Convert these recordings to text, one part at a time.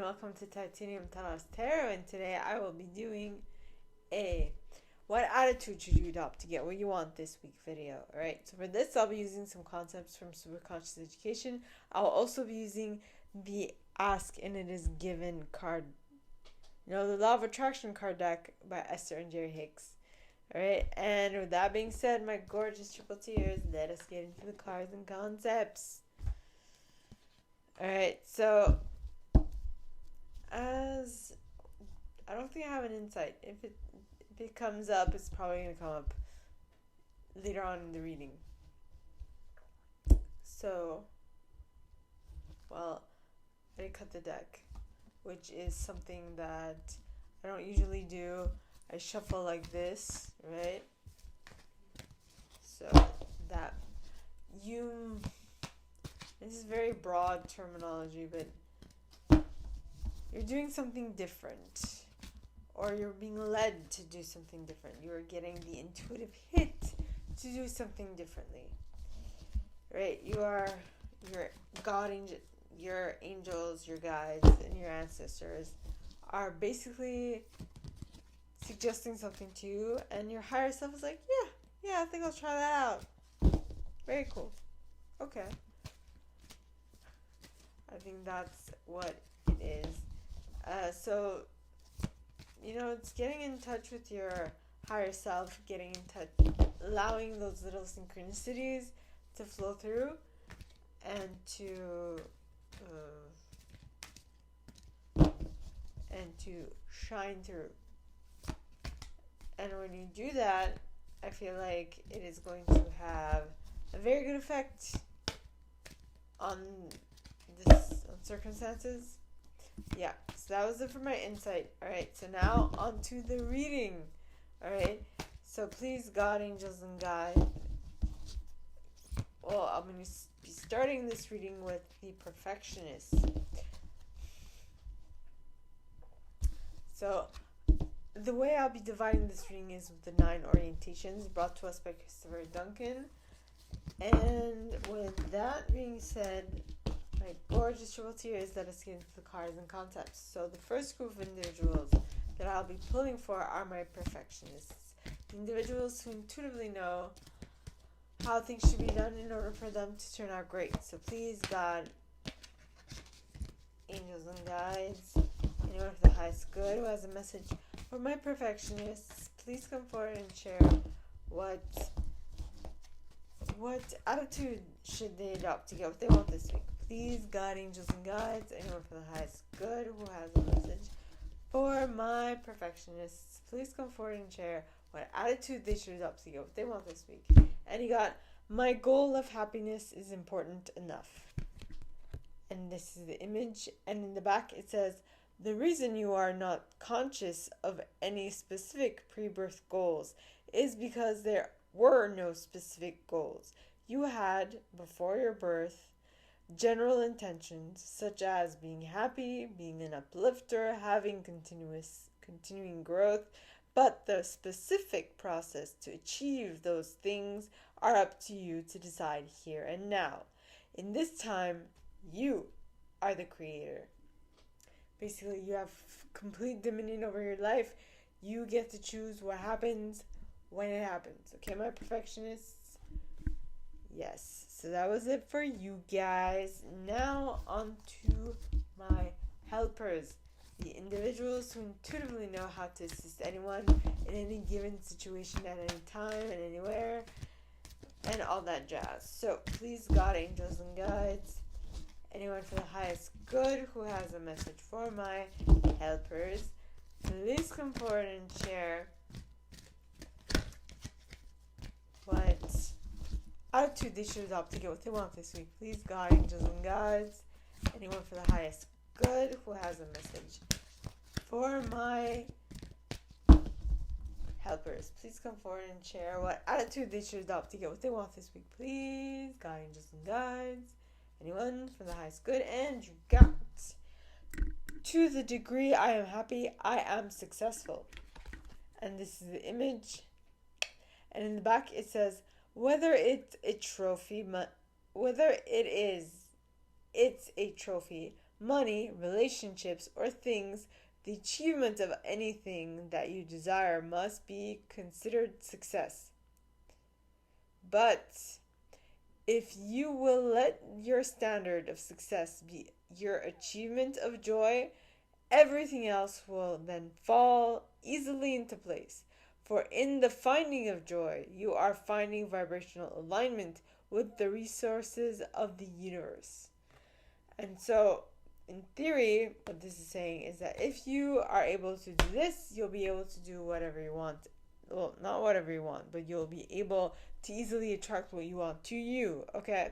welcome to Titanium Talos Tarot, and today I will be doing a what attitude should you adopt to get what you want this week video. Alright, so for this I'll be using some concepts from Superconscious Education. I'll also be using the Ask and It Is Given card, the Law of Attraction card deck by Esther and Jerry Hicks. Alright, and with that being said, my gorgeous triple tears, let us get into the cards and concepts. Alright, so as I don't think I have an insight. If it comes up, it's probably going to come up later on in the reading. So, I cut the deck, which is something that I don't usually do. I shuffle like this, right? So that this is very broad terminology, but you're doing something different, or you're being led to do something different. You're getting the intuitive hit to do something differently, right? Your God, your angels, your guides, and your ancestors are basically suggesting something to you, and your higher self is like, yeah, I think I'll try that out. Very cool. Okay. I think that's what it is. So, it's getting in touch with your higher self, getting in touch, allowing those little synchronicities to flow through and to shine through. And when you do that, I feel like it is going to have a very good effect on circumstances. Yeah, so that was it for my insight. Alright, so now on to the reading. Alright, so please, God, angels, and guides. Well, I'm going to be starting this reading with the Perfectionist. So, the way I'll be dividing this reading is with the 9 orientations brought to us by Chris Duncan. And with that being said, my gorgeous triple tears, let us get into the cards and concepts. So the first group of individuals that I'll be pulling for are my perfectionists. The individuals who intuitively know how things should be done in order for them to turn out great. So please, God, angels and guides, anyone for the highest good who has a message for my perfectionists, please come forward and share what attitude should they adopt to get what they want this week. Please, God, angels, and guides, anyone for the highest good who has a message for my perfectionists, please come forward and share what attitude they should adopt to get what they want this week. And you got, my goal of happiness is important enough. And this is the image. And in the back it says, the reason you are not conscious of any specific pre-birth goals is because there were no specific goals. You had, before your birth, general intentions such as being happy, being an uplifter, having continuing growth, but the specific process to achieve those things are up to you to decide here and now. In this time, you are the creator. Basically, you have complete dominion over your life. You get to choose what happens when it happens. Okay, my perfectionists? Yes. So that was it for you guys. Now on to my helpers. The individuals who intuitively know how to assist anyone in any given situation at any time and anywhere. And all that jazz. So please, God, angels, and guides, anyone for the highest good who has a message for my helpers, please come forward and share what attitude they should adopt to get what they want this week. Please, God, angels, and guides, anyone for the highest good who has a message for my helpers, please come forward and share what attitude they should adopt to get what they want this week. Please, God, angels, and guides, anyone for the highest good. And you got, to the degree I am happy, I am successful. And this is the image. And in the back it says, whether it's a trophy, money, relationships, or things, the achievement of anything that you desire must be considered success. But if you will let your standard of success be your achievement of joy, everything else will then fall easily into place. For in the finding of joy, you are finding vibrational alignment with the resources of the universe. And so, in theory, what this is saying is that if you are able to do this, you'll be able to do whatever you want. Well, not whatever you want, but you'll be able to easily attract what you want to you. Okay,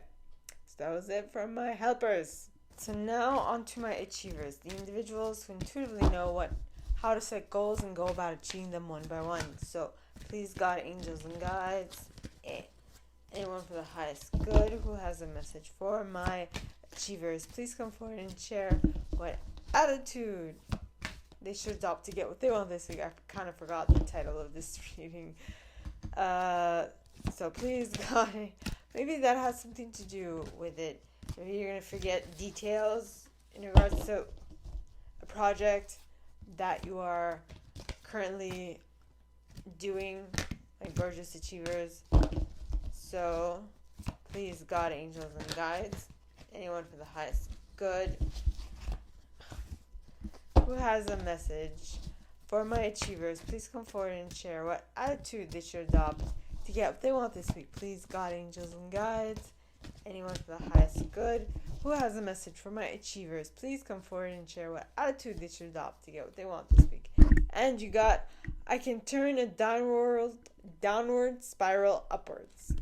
so that was it from my helpers. So now on to my achievers, the individuals who intuitively know how to set goals and go about achieving them one by one. So please, God, angels, and guides, anyone for the highest good who has a message for my achievers, please come forward and share what attitude they should adopt to get what they want this week. I kind of forgot the title of this reading. So please, God, maybe that has something to do with it. Maybe you're going to forget details in regards to a project that you are currently doing, like gorgeous achievers. So please, God, angels, and guides, anyone for the highest good who has a message for my achievers, please come forward and share what attitude they should adopt to get what they want this week. Please, God, angels, and guides, anyone for the highest good who has a message for my achievers, please come forward and share what attitude they should adopt to get what they want this week. And you got, I can turn a downward spiral upwards.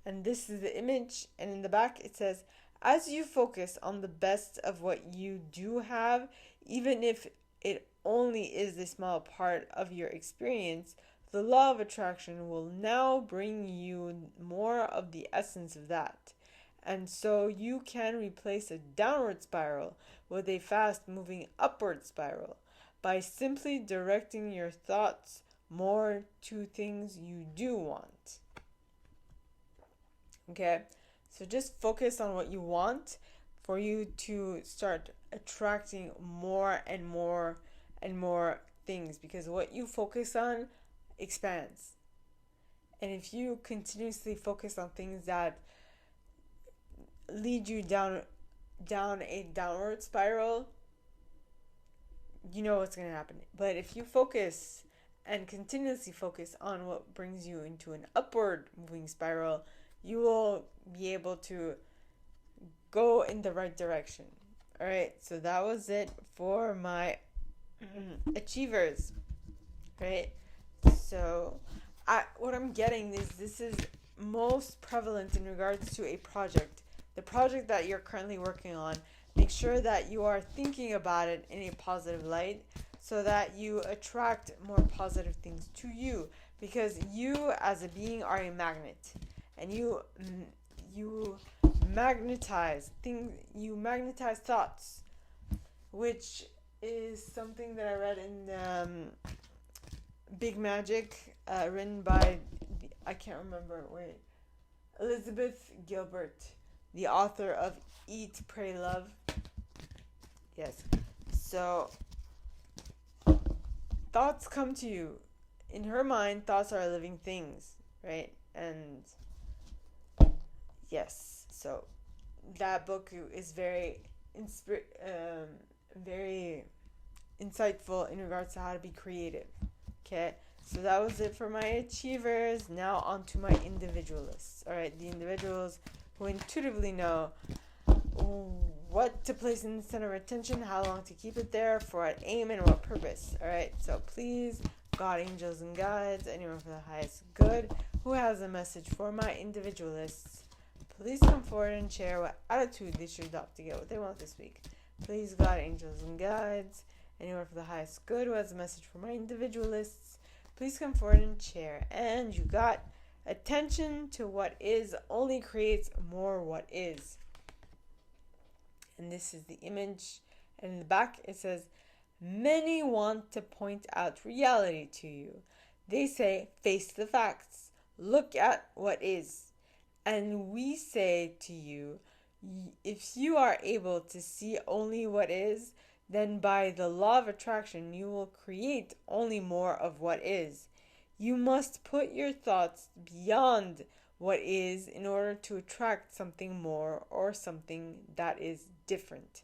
And this is the image, and in the back it says, as you focus on the best of what you do have, even if it only is a small part of your experience, the law of attraction will now bring you more of the essence of that. And so you can replace a downward spiral with a fast-moving upward spiral by simply directing your thoughts more to things you do want. Okay? So just focus on what you want for you to start attracting more and more and more things, because what you focus on expands. And if you continuously focus on things that lead you down a downward spiral, you know what's going to happen. But if you focus and continuously focus on what brings you into an upward moving spiral, you will be able to go in the right direction. All right, so that was it for my achievers. Right? So what I'm getting is this is most prevalent in regards to a project. The project that you're currently working on, make sure that you are thinking about it in a positive light so that you attract more positive things to you, because you as a being are a magnet, and you magnetize things, you magnetize thoughts, which is something that I read in Big Magic, written by, I can't remember, Elizabeth Gilbert, the author of Eat, Pray, Love. Yes. So, thoughts come to you. In her mind, thoughts are living things, right? And yes, so that book is very very insightful in regards to how to be creative. Okay, so that was it for my achievers. Now on to my individualists. All right, the individuals who intuitively know what to place in the center of attention, how long to keep it there, for what aim and what purpose. All right, so please, God, angels, and guides, anyone for the highest good who has a message for my individualists, please come forward and share what attitude they should adopt to get what they want this week. Please, God, angels, and guides, anyone for the highest good who has a message for my individualists, please come forward and share. And you got, attention to what is only creates more what is. And this is the image. And in the back it says, many want to point out reality to you. They say, face the facts. Look at what is. And we say to you, If you are able to see only what is, then by the law of attraction, you will create only more of what is. You must put your thoughts beyond what is in order to attract something more or something that is different.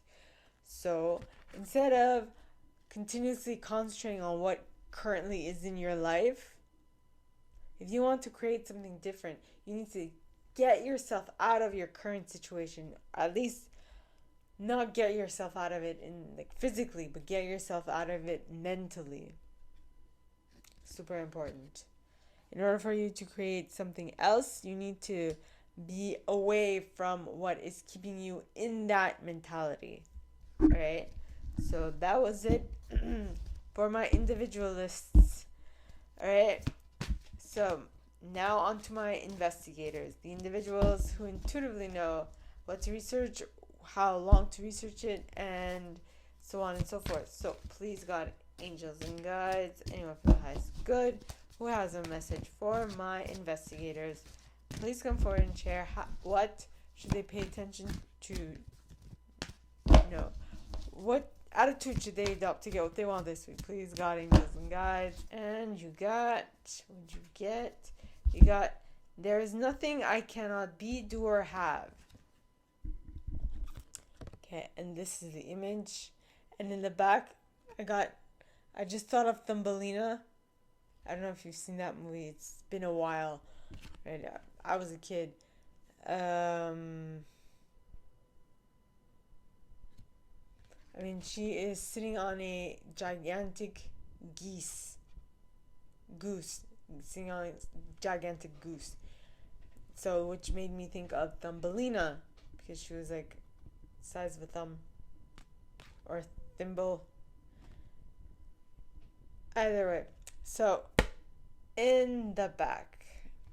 So instead of continuously concentrating on what currently is in your life, if you want to create something different, you need to get yourself out of your current situation. At least not get yourself out of it in like physically, but get yourself out of it mentally. Super important. In order for you to create something else, you need to be away from what is keeping you in that mentality. Alright? So that was it for my individualists. Alright? So now on to my investigators, the individuals who intuitively know what to research, how long to research it, and so on and so forth. So please, God, angels and guides, anyone for the highest good who has a message for my investigators, please come forward and share what should they pay attention to. What attitude should they adopt to get what they want this week? Please, God, angels and guides. And you got, what'd you get? You got, there is nothing I cannot be, do, or have. Okay, and this is the image. And in the back, I just thought of Thumbelina. I don't know if you've seen that movie. It's been a while. Right? I was a kid. She is sitting on a gigantic goose, sitting on a gigantic goose. So, which made me think of Thumbelina, because she was like size of a thumb or thimble. Either way. So, in the back,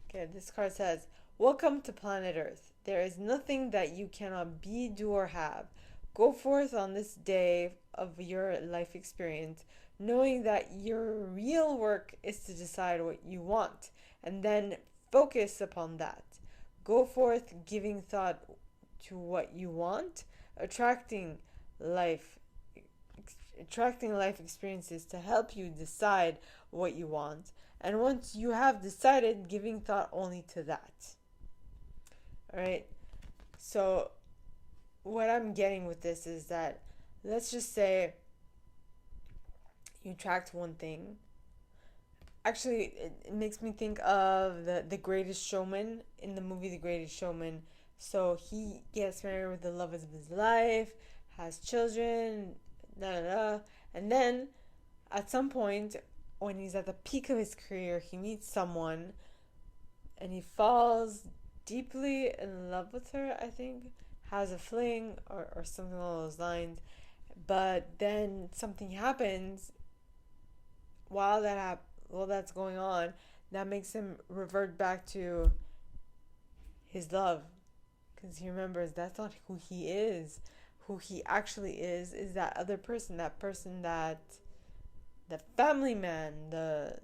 okay, this card says, "Welcome to planet Earth. There is nothing that you cannot be, do, or have. Go forth on this day of your life experience, knowing that your real work is to decide what you want, and then focus upon that. Go forth giving thought to what you want, attracting life experiences to help you decide what you want, and once you have decided, giving thought only to that." Alright, so what I'm getting with this is that, let's just say you attract one thing. Actually, it makes me think of the Greatest Showman, in the movie The Greatest Showman. So he gets married with the love of his life, has children, and then at some point, when he's at the peak of his career, he meets someone and he falls deeply in love with her, I think, has a fling or something along those lines. But then something happens while that's going on, that makes him revert back to his love, because he remembers that's not who he is. Who he actually is that other person, that the family man, the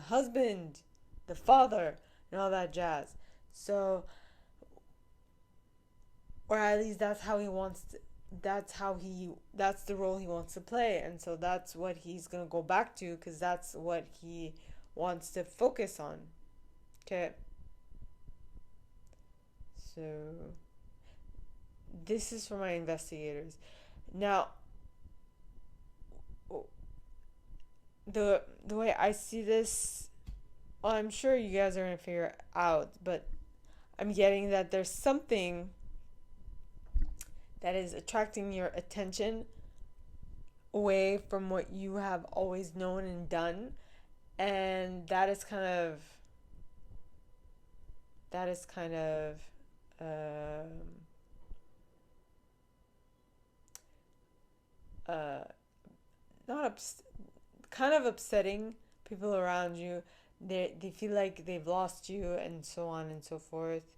husband, the father, and all that jazz. So, or at least that's how he wants to, that's the role he wants to play, and so that's what he's gonna go back to, because that's what he wants to focus on. Okay, so this is for my investigators. Now, the way I see this, well, I'm sure you guys are gonna figure it out, but I'm getting that there's something that is attracting your attention away from what you have always known and done, and that is kind of kind of upsetting people around you. They feel like they've lost you, and so on and so forth.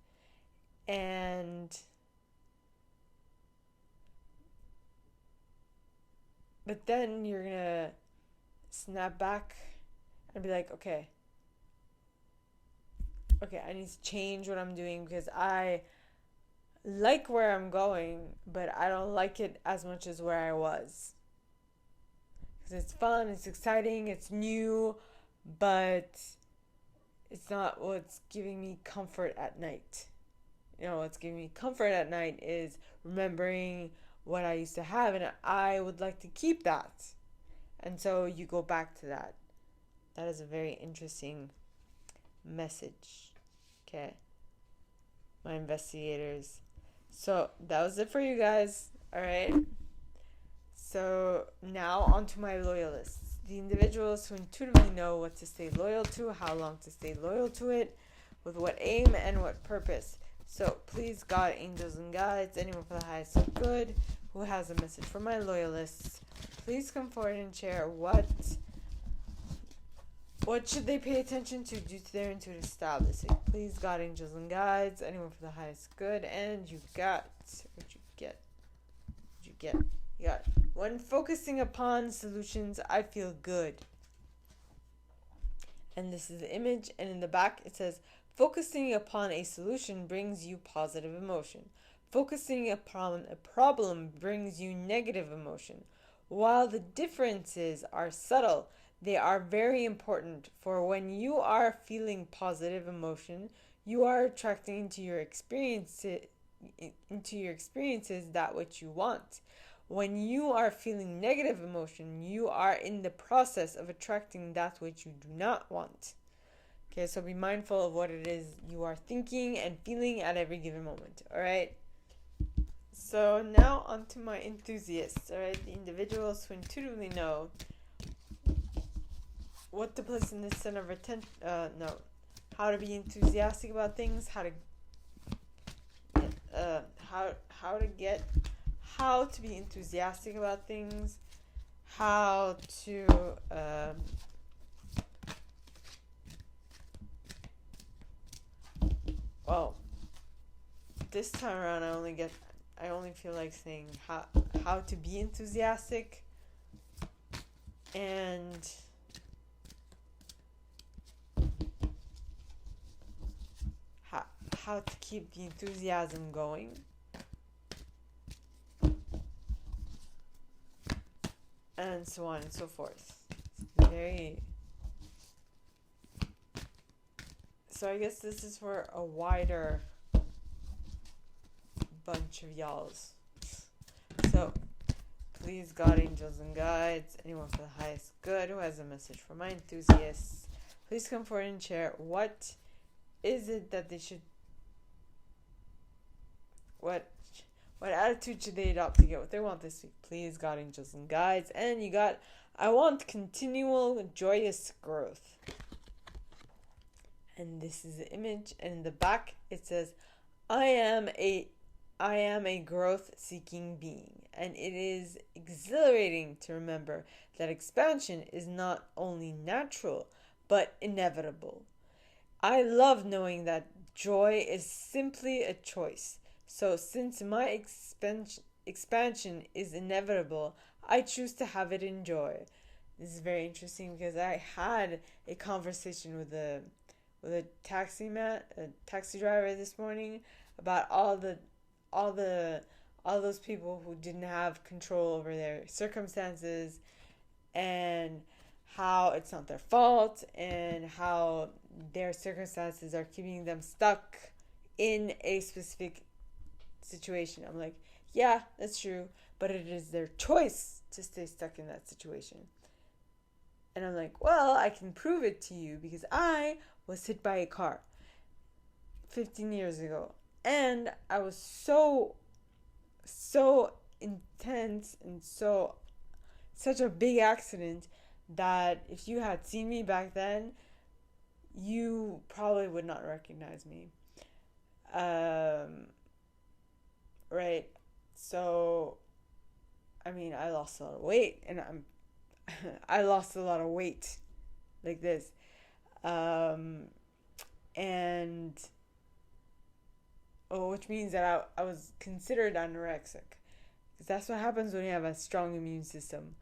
And but then you're gonna snap back and be like, okay, I need to change what I'm doing, because like where I'm going, but I don't like it as much as where I was. Because it's fun, it's exciting, it's new, but it's not what's giving me comfort at night. What's giving me comfort at night is remembering what I used to have, and I would like to keep that. And so you go back to that. That is a very interesting message. Okay. My investigators. So that was it for you guys. Alright. So now on to my loyalists. The individuals who intuitively know what to stay loyal to, how long to stay loyal to it, with what aim and what purpose. So please, God, angels, and guides, anyone for the highest good who has a message for my loyalists, please come forward and share what should they pay attention to due to their intuitive establishing. Please, God, angels, and guides, anyone for the highest good. And you got what you get. You got when focusing upon solutions, I feel good. And this is the image, and in the back it says, focusing upon a solution brings you positive emotion. Focusing upon a problem brings you negative emotion. While the differences are subtle, they are very important, for when you are feeling positive emotion, you are attracting into your experiences that which you want. When you are feeling negative emotion, you are in the process of attracting that which you do not want. Okay, so be mindful of what it is you are thinking and feeling at every given moment. Alright? So now on to my enthusiasts. Alright, the individuals who intuitively know what to place in the center of attention. How to be enthusiastic about things. How to be enthusiastic about things. How to well, this time around I only feel like saying how to be enthusiastic, and how to keep the enthusiasm going. And so on and so forth. So I guess this is for a wider bunch of y'alls. So please, God, angels, and guides, anyone for the highest good who has a message for my enthusiasts, please come forward and share what is it that they should, what attitude should they adopt to get what they want this week? Please, God, angels, and guides. And you got, I want continual joyous growth. And this is the image. And in the back, it says, I am a growth-seeking being. And it is exhilarating to remember that expansion is not only natural, but inevitable. I love knowing that joy is simply a choice. So since my expansion is inevitable, I choose to have it in joy. This is very interesting because I had a conversation with a taxi driver this morning about all those people who didn't have control over their circumstances, and how it's not their fault, and how their circumstances are keeping them stuck in a specific situation. I'm like, yeah, that's true, but it is their choice to stay stuck in that situation. And I'm like, well, I can prove it to you because I was hit by a car 15 years ago, and I was so intense and such a big accident that if you had seen me back then, you probably would not recognize me. Right? So, I mean, I lost a lot of weight, and I lost a lot of weight like this. Which means that I was considered anorexic. Because that's what happens when you have a strong immune system.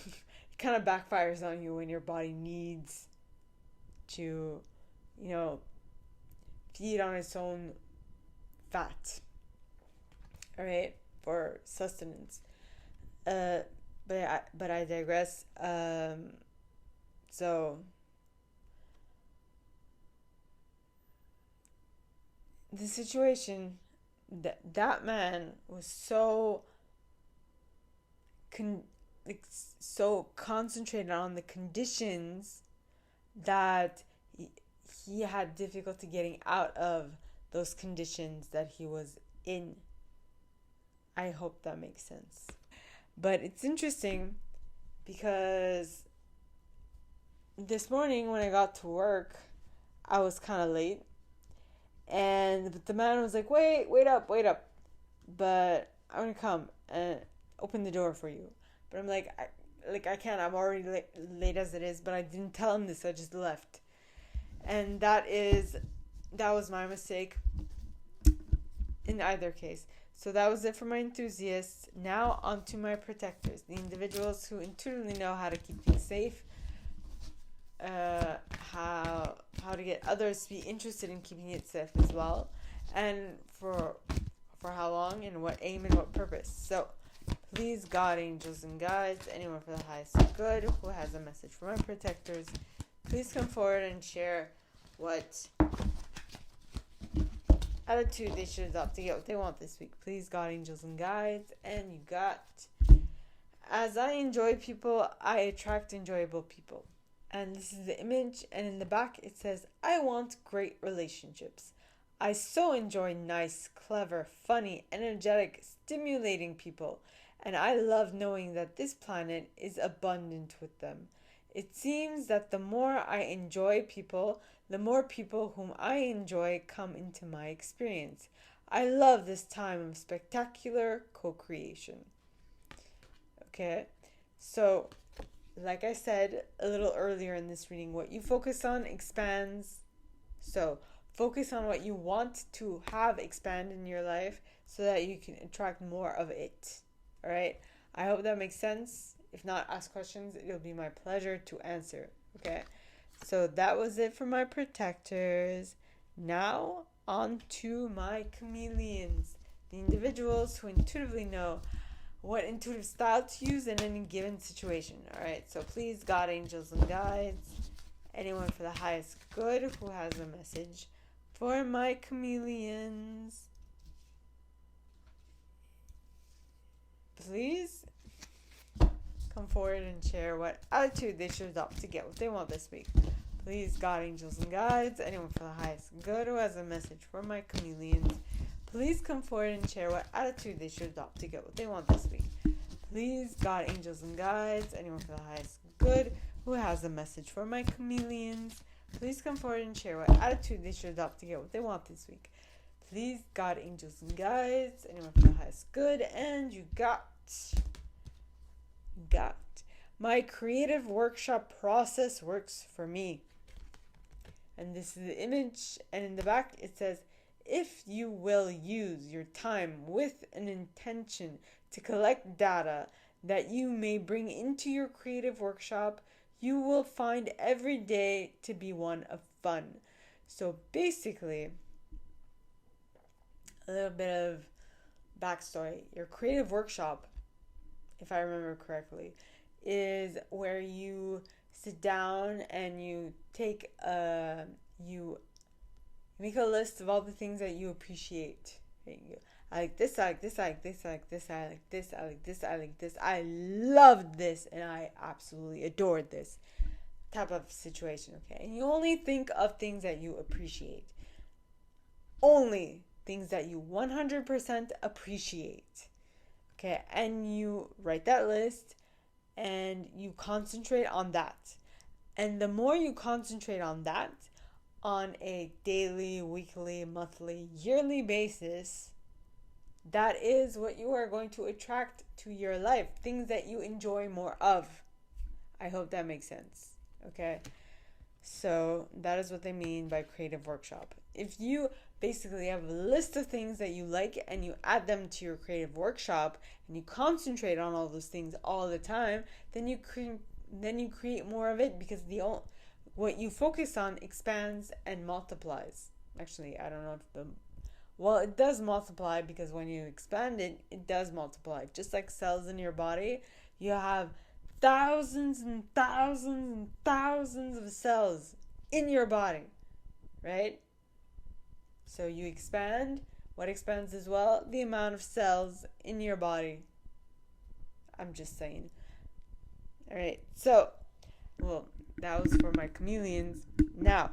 It kind of backfires on you when your body needs to, feed on its own fat. all right, for sustenance. Uh, but I digress. So the situation, that man was so con- like, so concentrated on the conditions that he had difficulty getting out of those conditions that he was in. I hope that makes sense. But it's interesting because this morning when I got to work, I was kind of late, and the man was like, "Wait up, wait up." But I'm gonna come and open the door for you. But I'm like, I can't. I'm already late as it is. But I didn't tell him this. I just left, and that was my mistake. In either case. So that was it for my enthusiasts. Now on to my protectors, the individuals who intuitively know how to keep things safe, how to get others to be interested in keeping it safe as well, and for how long and what aim and what purpose. So please, God, angels, and guides, anyone for the highest good who has a message for my protectors, please come forward and share what attitude they should adopt to get what they want this week. Please, God, angels, and guides. And you got, as I enjoy people, I attract enjoyable people. And this is the image, and in the back it says, I want great relationships. I so enjoy nice, clever, funny, energetic, stimulating people, and I love knowing that this planet is abundant with them. It seems that the more I enjoy people, the more people whom I enjoy come into my experience. I love this time of spectacular co-creation. Okay, so like I said a little earlier in this reading, what you focus on expands. So focus on what you want to have expand in your life so that you can attract more of it. All right, I hope that makes sense. If not, ask questions. It'll be my pleasure to answer. Okay, so that was it for my protectors. Now on to my chameleons, the individuals who intuitively know what intuitive style to use in any given situation. All right, so please, God, angels, and guides, anyone for the highest good who has a message for my chameleons, please come forward and share what attitude they should adopt to get what they want this week. Please, God, angels, and guides, anyone for the highest good who has a message for my chameleons, please come forward and share what attitude they should adopt to get what they want this week. Please, God, angels, and guides, anyone for the highest good who has a message for my chameleons, please come forward and share what attitude they should adopt to get what they want this week. Please, God, angels, and guides, anyone for the highest good, and you got my creative workshop process works for me. And this is the image, and in the back it says, if you will use your time with an intention to collect data that you may bring into your creative workshop, you will find every day to be one of fun. So basically, a little bit of backstory. Your creative workshop, if I remember correctly, is where you sit down and you make a list of all the things that you appreciate. I like this, I like this, I like this, I like this, I like this, I like this, I like this. I loved this and I absolutely adored this type of situation, okay? And you only think of things that you appreciate. Only things that you 100% appreciate. Okay, and you write that list and you concentrate on that. And the more you concentrate on that on a daily, weekly, monthly, yearly basis, that is what you are going to attract to your life. Things that you enjoy more of. I hope that makes sense. Okay? So that is what they mean by creative workshop. If you basically have a list of things that you like and you add them to your creative workshop and you concentrate on all those things all the time, then you create more of it, because what you focus on expands and multiplies. Actually, I don't know if Well, it does multiply because when you expand it, it does multiply. Just like cells in your body, you have thousands and thousands and thousands of cells in your body, right? So you expand. What expands as well? The amount of cells in your body. I'm just saying. Alright, so, well, that was for my chameleons. Now,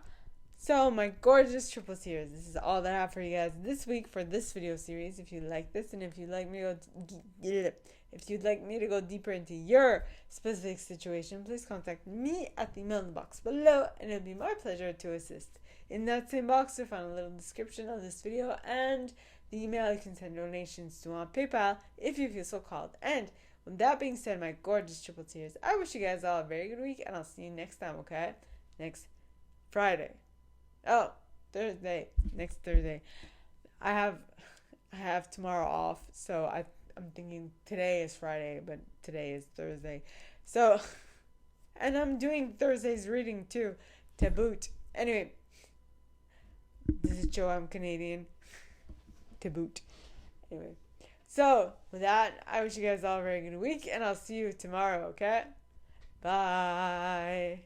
so my gorgeous triple tears. This is all that I have for you guys this week for this video series. If you like this, and if you'd like me to go deeper into your specific situation, please contact me at the email in the box below, and it'll be my pleasure to assist. In that same box, you'll find a little description of this video and the email you can send donations to on PayPal if you feel so called. And with that being said, my gorgeous triple tears, I wish you guys all a very good week, and I'll see you next time, okay? Next Friday. Oh, Thursday. Next Thursday. I have tomorrow off, so I'm thinking today is Friday, but today is Thursday. So, and I'm doing Thursday's reading too, to boot. Anyway, this is Joe, I'm Canadian. To boot. Anyway. So, with that, I wish you guys all a very good week, and I'll see you tomorrow, okay? Bye.